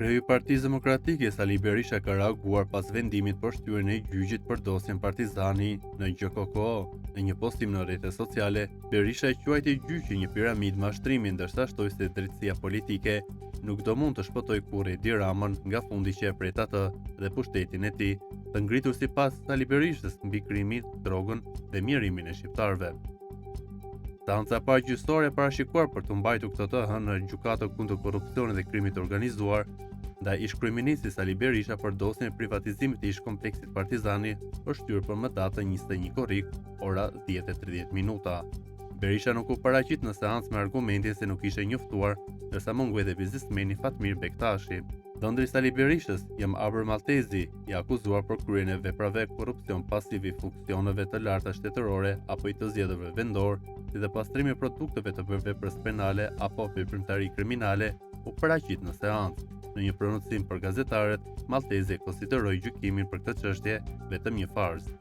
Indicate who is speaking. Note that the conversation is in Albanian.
Speaker 1: Kreu i Partisë Demokratike Sali Berisha ka reaguar pas vendimit për shtyrjen e gjyqit për dosjen Partizani në GJKO. Në një postim në rrjetet sociale, Berisha e quajti gjyqin një piramidë mashtrimi, ndërsa shtoi se drejtësia politike nuk do mund të shpëtojë kurrë Edi Ramën nga fundi që e pret atë dhe pushtetin e tij, të ngritur sipas Sali Berishës mbi krimin, drogën dhe mjerimin e shqiptarëve. Instanca paraqësore e parashikuar për të mbajtur këtë të hënë në gjykatën kundër korrupsionit dhe krimit të organizuar ndaj ish-kryeministit Sali Berisha për dosjen e privatizimit të ish-kompleksit Partizani, është shtyrë për më datën 21 korrik, ora 10:30. Berisha nuk u paraqit në seancë me argumentin se nuk ishte njoftuar, ndërsa mungu edhe biznesmeni Fatmir Bektashi. Dhëndri Sali Berishës, Jam Abër Maltezi, i akuzuar për kryen e veprave korrupsion pasiv i funksioneve të larta shtetërore apo i të zgjedhjeve vendor, si dhe pastrimi i produkteve të veprës penale apo veprimtari kriminale, u paraqit në seancë. Në një prononcim për gazetarët, Maltezi konsideroi gjykimin për këtë çështje vetëm një farzë.